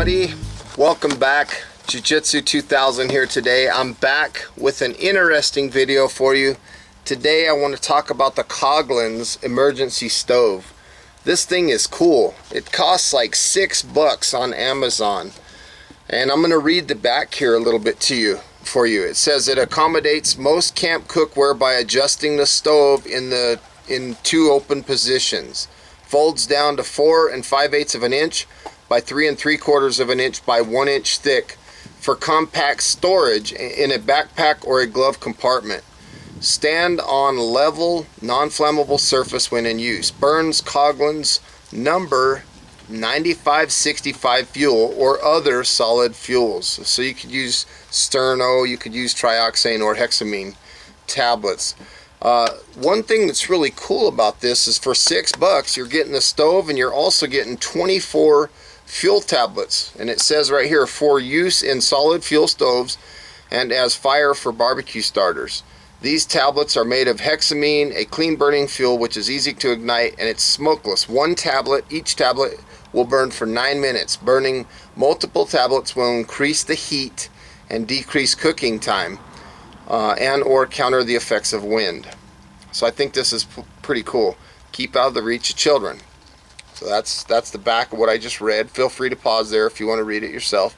everybody, welcome back. Jiu-Jitsu 2000 here today. I'm back with an interesting video for you. Today I want to talk about the Coughlans emergency stove. This thing is cool. It costs like $6 on Amazon, and I'm going to read the back here a little bit for you. It says it accommodates most camp cookware by adjusting the stove in two open positions. Folds down to 4 5/8 of an inch by 3 3/4 of an inch by 1 inch thick for compact storage in a backpack or a glove compartment. Stand on level, non-flammable surface when in use. Burns Coughlans number 9565 fuel or other solid fuels. So you could use sterno, you could use trioxane or hexamine tablets. One thing that's really cool about this is for $6 you're getting the stove and you're also getting 24 fuel tablets, and it says right here, for use in solid fuel stoves and as fire for barbecue starters. These tablets are made of hexamine, a clean burning fuel which is easy to ignite, and it's smokeless. Each tablet will burn for 9 minutes. Burning multiple tablets will increase the heat and decrease cooking time and or counter the effects of wind. So I think this is pretty cool. Keep out of the reach of children. So that's the back of what I just read. Feel free to pause there if you want to read it yourself.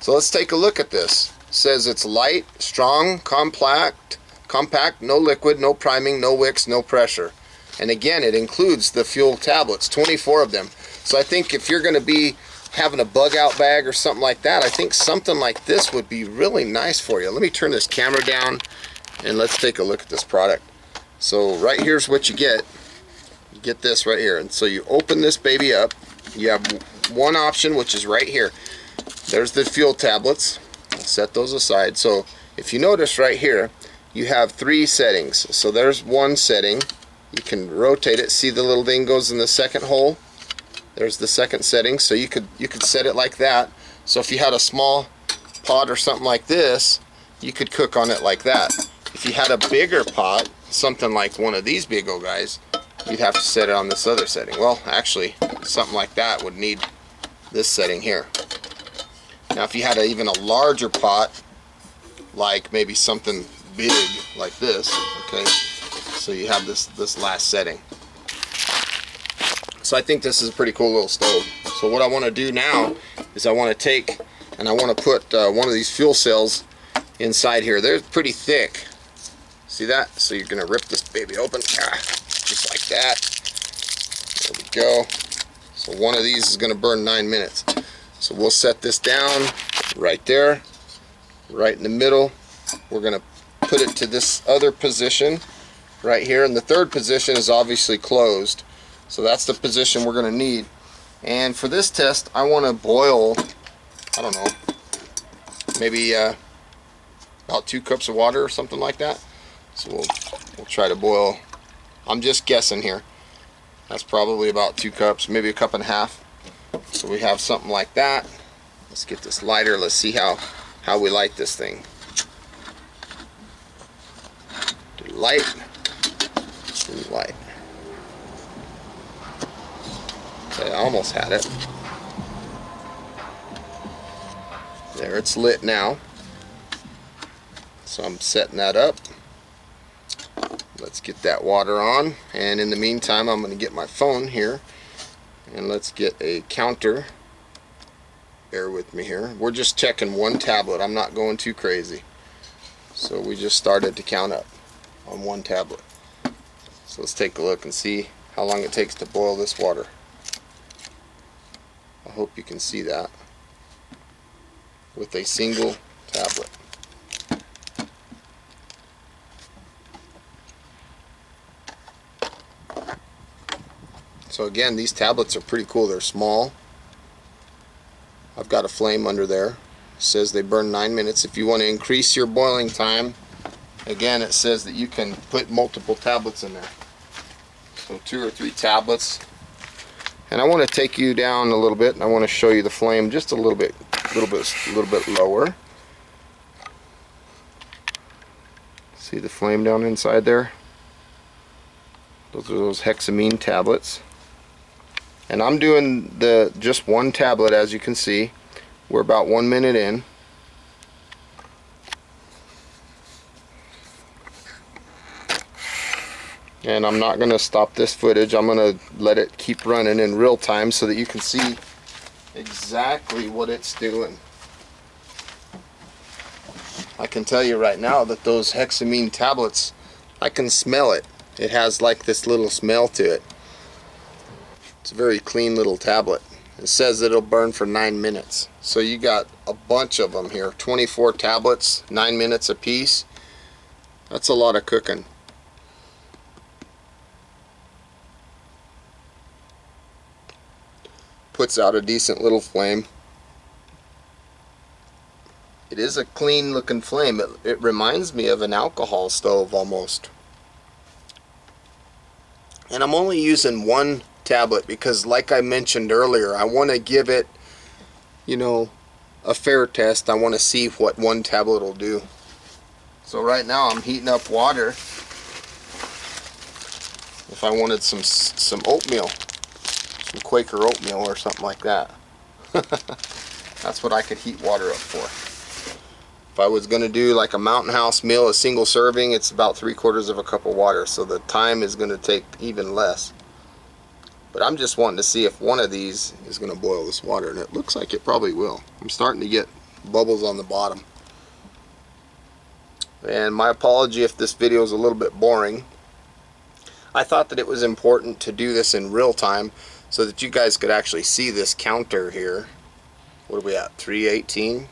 So let's take a look at this. It says it's light, strong, compact, no liquid, no priming, no wicks, no pressure. And again, it includes the fuel tablets, 24 of them. So I think if you're going to be having a bug out bag or something like that, I think something like this would be really nice for you. Let me turn this camera down and let's take a look at this product. So right here's what you get. You get this right here, and so you open this baby up. You have one option, which is right here. There's the fuel tablets. I'll set those aside. So if you notice right here, you have 3 settings. So there's one setting. You can rotate it. See the little thing goes in the second hole? There's the second setting. So you could set it like that. So if you had a small pot or something like this, you could cook on it like that. If you had a bigger pot, something like one of these big old guys, you'd have to set it on this other setting. Well, actually, something like that would need this setting here. Now, if you had even a larger pot, like maybe something big like this, okay, so you have this last setting. So I think this is a pretty cool little stove. So what I want to do now is I want to take and I want to put one of these fuel cells inside here. They're pretty thick. See that? So you're going to rip this baby open. Just like that. There we go. So one of these is going to burn 9 minutes. So we'll set this down right there, right in the middle. We're going to put it to this other position right here, and the third position is obviously closed. So that's the position we're going to need. And for this test, I want to boil, I don't know, maybe about 2 cups of water or something like that. So we'll try to boil. I'm just guessing here. That's probably about 2 cups, maybe 1.5 cups. So we have something like that. Let's get this lighter. Let's see how we light this thing. Do light. Do light. Okay, I almost had it. There, it's lit now. So I'm setting that up. Let's get that water on, and in the meantime I'm going to get my phone here and let's get a counter. Bear with me here. We're just checking one tablet. I'm not going too crazy. So we just started to count up on one tablet. So let's take a look and see how long it takes to boil this water. I hope you can see that with a single tablet. So again, these tablets are pretty cool. They're small. I've got a flame under there. It says they burn 9 minutes. If you want to increase your boiling time, again, it says that you can put multiple tablets in there. So 2 or 3 tablets. And I want to take you down a little bit, and I want to show you the flame just a little bit lower. See the flame down inside there? Those are those hexamine tablets. And I'm doing just one tablet, as you can see. We're about 1 minute in. And I'm not going to stop this footage. I'm going to let it keep running in real time so that you can see exactly what it's doing. I can tell you right now that those hexamine tablets, I can smell it. It has like this little smell to it. It's a very clean little tablet. It says that it'll burn for 9 minutes. So you got a bunch of them here. 24 tablets, 9 minutes a piece. That's a lot of cooking. Puts out a decent little flame. It is a clean looking flame. It reminds me of an alcohol stove almost. And I'm only using one tablet because, like I mentioned earlier, I want to give it, you know, a fair test. I want to see what one tablet will do. So right now I'm heating up water. If I wanted some oatmeal, some Quaker oatmeal or something like that. That's what I could heat water up for. If I was going to do like a Mountain House meal, a single serving, it's about 3/4 of a cup of water, so the time is going to take even less. But I'm just wanting to see if one of these is going to boil this water, and it looks like it probably will. I'm starting to get bubbles on the bottom. And my apology if this video is a little bit boring. I thought that it was important to do this in real time so that you guys could actually see this counter here. What are we at? 318?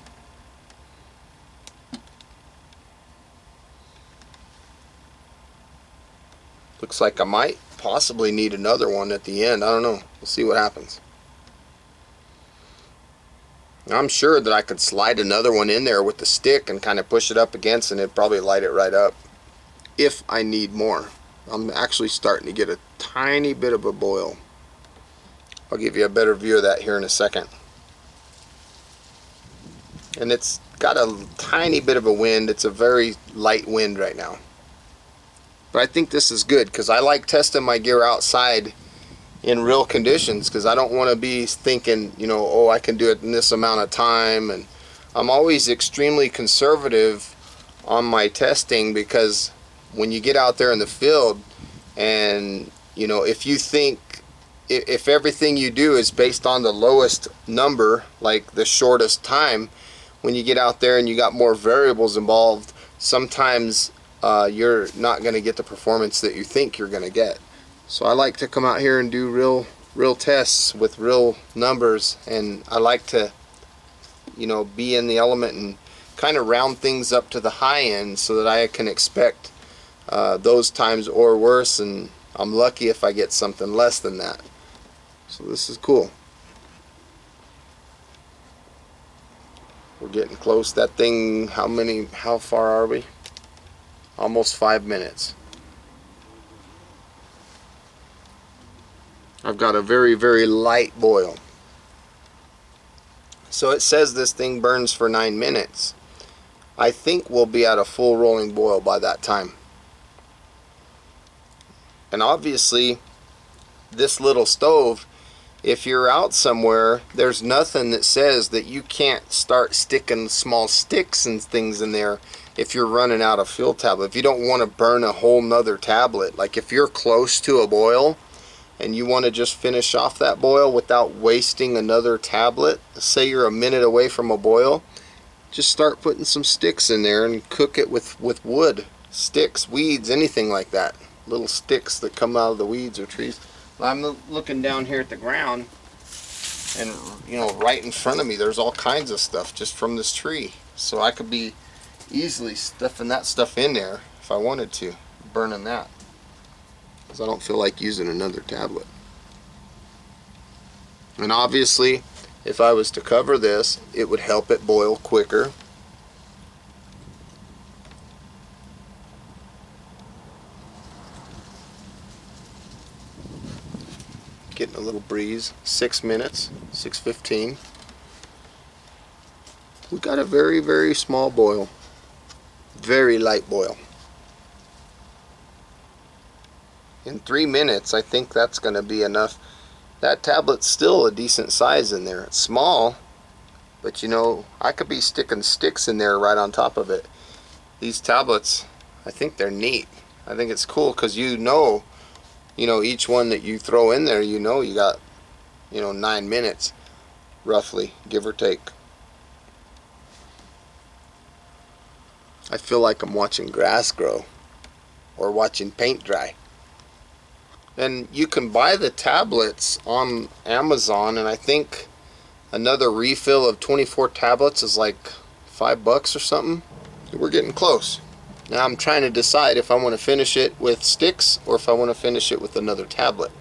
Looks like I might possibly need another one at the end. I don't know. We'll see what happens. I'm sure that I could slide another one in there with the stick and kind of push it up against, and it'd probably light it right up if I need more. I'm actually starting to get a tiny bit of a boil. I'll give you a better view of that here in a second. And it's got a tiny bit of a wind. It's a very light wind right now. But I think this is good because I like testing my gear outside in real conditions, because I don't want to be thinking, you know, oh, I can do it in this amount of time. And I'm always extremely conservative on my testing, because when you get out there in the field and, you know, if you think, if everything you do is based on the lowest number, like the shortest time, when you get out there and you got more variables involved, sometimes you're not going to get the performance that you think you're going to get. So I like to come out here and do real tests with real numbers, and I like to, you know, be in the element and kind of round things up to the high end so that I can expect those times or worse, and I'm lucky if I get something less than that. So this is cool. We're getting close. That thing, how far are we? Almost 5 minutes. I've got a very, very light boil. So it says this thing burns for 9 minutes. I think we'll be at a full rolling boil by that time. And obviously, this little stove, if you're out somewhere, there's nothing that says that you can't start sticking small sticks and things in there if you're running out of fuel tablet. If you don't want to burn a whole nother tablet, like if you're close to a boil and you want to just finish off that boil without wasting another tablet, say you're a minute away from a boil, just start putting some sticks in there and cook it with wood, sticks, weeds, anything like that. Little sticks that come out of the weeds or trees. I'm looking down here at the ground, and you know, right in front of me there's all kinds of stuff just from this tree. So I could be easily stuffing that stuff in there if I wanted to, burning that, because I don't feel like using another tablet. And obviously, if I was to cover this, it would help it boil quicker. Getting a little breeze. 6 minutes, 6:15. We got a very, very small boil. Very light boil. In 3 minutes, I think that's going to be enough. That tablet's still a decent size in there. It's small, But you know, I could be sticking sticks in there right on top of it. These tablets, I think they're neat. I think it's cool because you know, each one that you throw in there, you got, 9 minutes, roughly, give or take. I feel like I'm watching grass grow or watching paint dry. And you can buy the tablets on Amazon, and I think another refill of 24 tablets is like $5 or something. We're getting close. Now I'm trying to decide if I want to finish it with sticks or if I want to finish it with another tablet.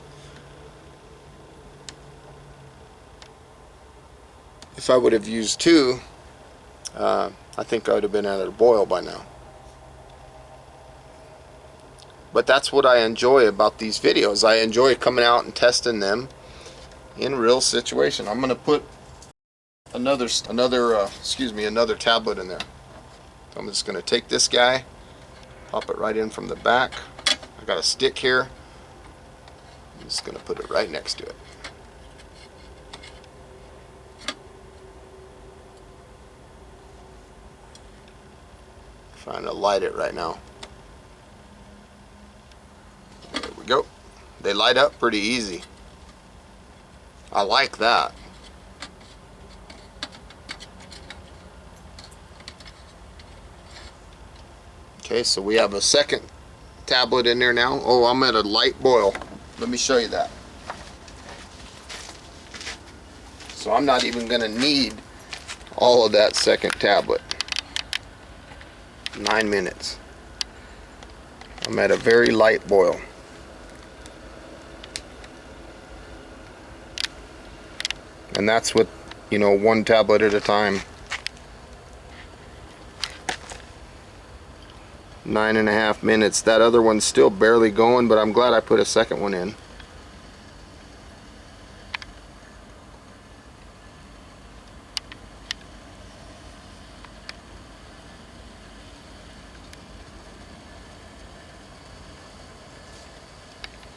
If I would have used two, I think I would have been at a boil by now. But that's what I enjoy about these videos. I enjoy coming out and testing them in real situation. I'm going to put another tablet in there. I'm just going to take this guy, pop it right in from the back. I got a stick here. I'm just going to put it right next to it. Trying to light it right now. There we go. They light up pretty easy. I like that. Okay, so we have a second tablet in there now. Oh, I'm at a light boil. Let me show you that. So I'm not even going to need all of that second tablet. 9 minutes. I'm at a very light boil. And that's with, one tablet at a time. 9.5 minutes. That other one's still barely going, but I'm glad I put a second one in.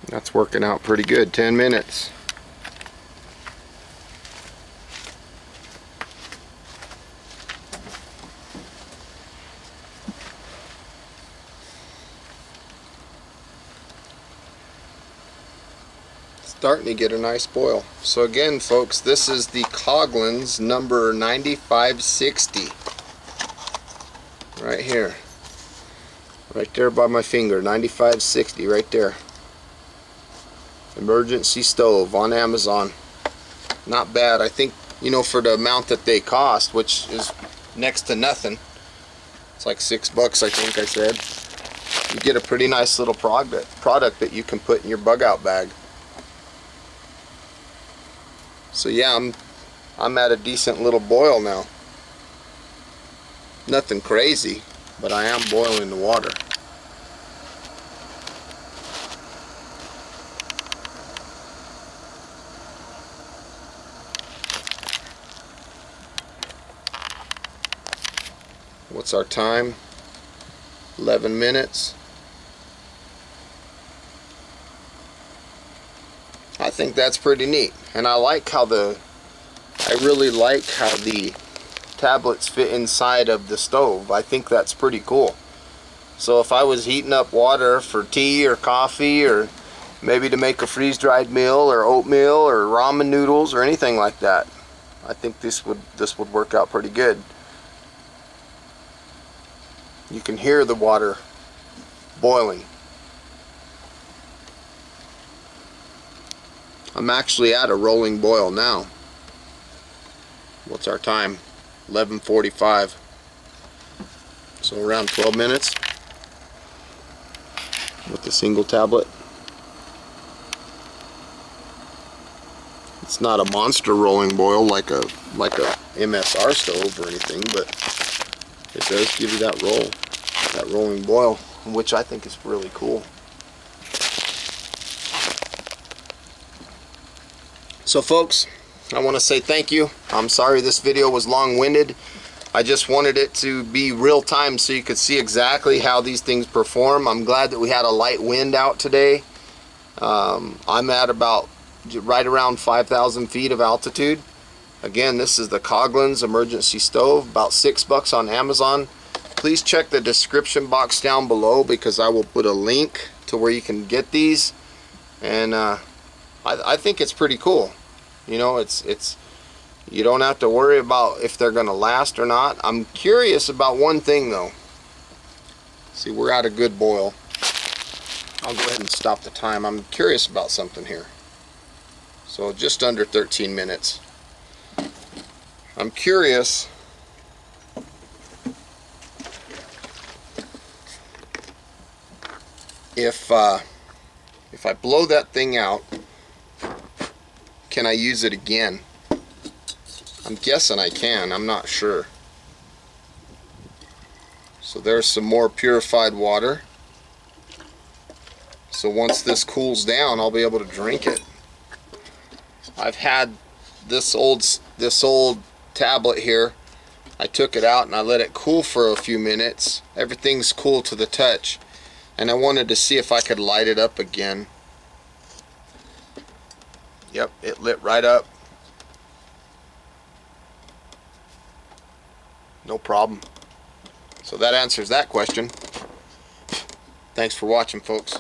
That's working out pretty good. 10 minutes. Starting to get a nice boil. So again, folks, this is the Coughlans number 9560. Right here. Right there by my finger. 9560 right there. Emergency stove on Amazon. Not bad. I think, for the amount that they cost, which is next to nothing. It's like $6, I think I said. You get a pretty nice little product that you can put in your bug out bag. So yeah, I'm at a decent little boil now. Nothing crazy, but I am boiling the water. What's our time? 11 minutes. I think that's pretty neat, and I really like how the tablets fit inside of the stove. I think that's pretty cool. So if I was heating up water for tea or coffee, or maybe to make a freeze-dried meal or oatmeal or ramen noodles or anything like that, I think this would work out pretty good. You can hear the water boiling. I'm actually at a rolling boil now. What's our time? 11:45. So around 12 minutes with the single tablet. It's not a monster rolling boil like a MSR stove or anything, but it does give you that rolling boil, which I think is really cool. So folks, I want to say thank you. I'm sorry this video was long-winded. I just wanted it to be real time so you could see exactly how these things perform. I'm glad that we had a light wind out today. I'm at about right around 5,000 feet of altitude. Again, this is the Coughlans emergency stove, about $6 on Amazon. Please check the description box down below because I will put a link to where you can get these. And I think it's pretty cool. You know, it's you don't have to worry about if they're gonna last or not. I'm curious about one thing though. See, we're at a good boil. I'll go ahead and stop the time. I'm curious about something here. So just under 13 minutes. I'm curious if I blow that thing out, can I use it again? I'm guessing I can. I'm not sure. So there's some more purified water. So once this cools down, I'll be able to drink it. I've had this old tablet here. I took it out and I let it cool for a few minutes. Everything's cool to the touch. And I wanted to see if I could light it up again. Yep, it lit right up. No problem. So that answers that question. Thanks for watching, folks.